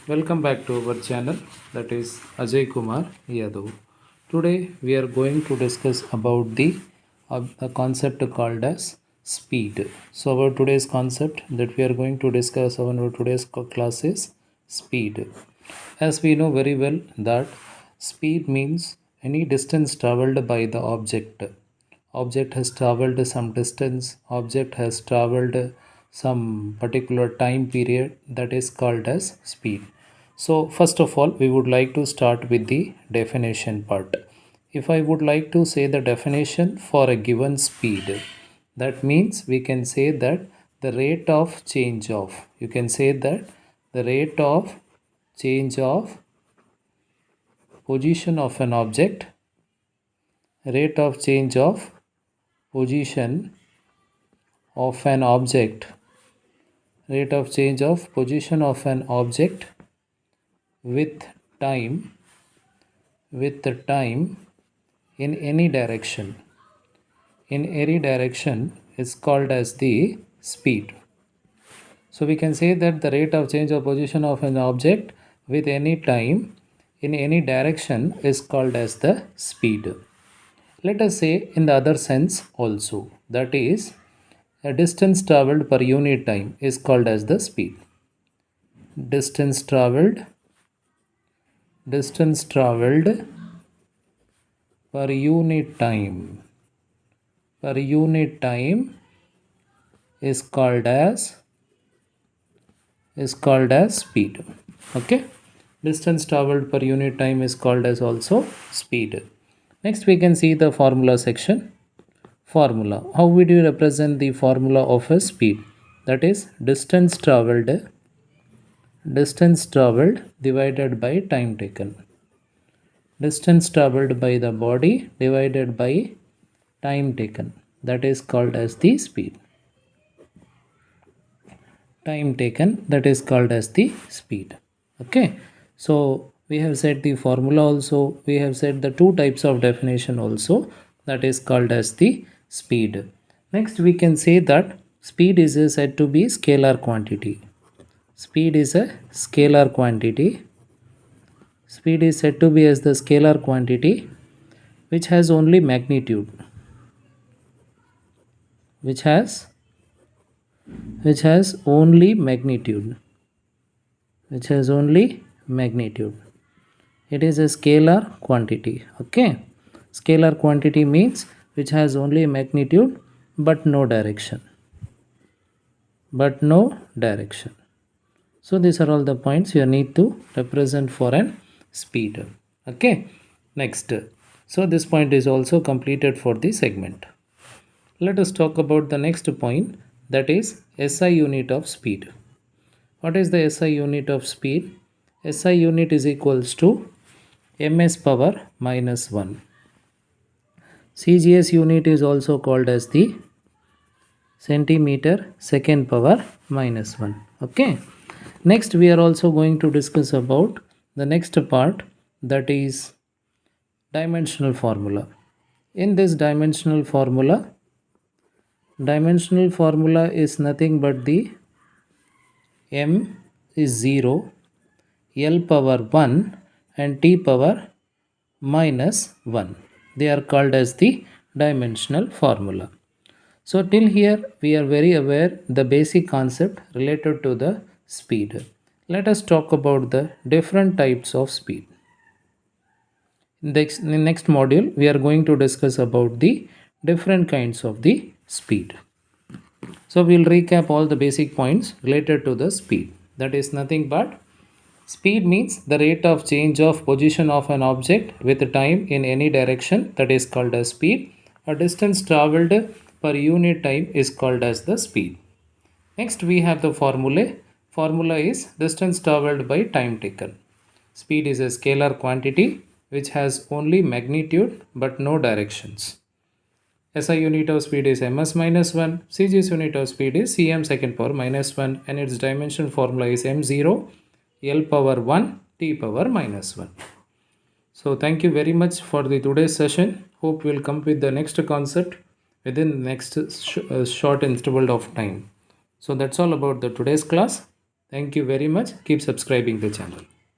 Welcome back to our channel, that is Ajay Kumar Yadav. Today we are going to discuss about the concept called as speed. So our today's concept that we are going to discuss on our today's class is speed. As we know very well that speed means any distance traveled by the object. Object has traveled some distance, object has traveled some particular time period, that is called as speed. So first of all we would like to start with the definition part. If I would like to say the definition for a given speed, that means we can say that the rate of change of, you can say that the rate of change of position of an object, rate of change of position of an object, rate of change of position of an object with time, with the time in any direction, in any direction is called as the speed. So we can say that the rate of change of position of an object with any time in any direction is called as the speed. Let us say in the other sense also, that is a distance traveled per unit time is called as the speed. Distance traveled, distance traveled per unit time, per unit time is called as speed. Okay, distance traveled per unit time is called as also speed. Next we can see the formula section. Formula, how would you represent the formula of a speed? That is distance traveled divided by time taken. Distance traveled by the body divided by time taken, that is called as the speed. Time taken, that is called as the speed. Okay, so we have said the formula also, we have said the two types of definition also, that is called as the speed. Next we can say that speed is said to be scalar quantity. Speed is a scalar quantity. Speed is said to be as the scalar quantity which has only magnitude, which has only magnitude, which has only magnitude. It is a scalar quantity. Okay, scalar quantity means which has only magnitude but no direction, but no direction. So these are all the points you need to represent for an speed. Okay, next, so this point is also completed for the segment. Let us talk about the next point, that is SI unit of speed. What is the SI unit of speed? SI unit is equals to ms power minus 1. CGS unit is also called as the centimeter second power minus 1. Okay. Next we are also going to discuss about the next part, that is dimensional formula. In this dimensional formula is nothing but the m is 0, L power 1 and T power minus 1. They are called as the dimensional formula. So till here we are very aware the basic concept related to the speed. Let us talk about the different types of speed. In the next module we are going to discuss about the different kinds of the speed. So we will recap all the basic points related to the speed. That is nothing but speed means the rate of change of position of an object with time in any direction, that is called as speed. A distance traveled per unit time is called as the speed. Next we have the formula. Formula is distance traveled by time taken. Speed is a scalar quantity which has only magnitude but no directions. SI unit of speed is ms minus 1, CGS unit of speed is cm second power minus 1, and its dimension formula is m0, L power 1, T power minus 1. So thank you very much for the today's session. Hope we'll come with the next concept within the next short interval of time. So that's all about the today's class. Thank you very much. Keep subscribing the channel.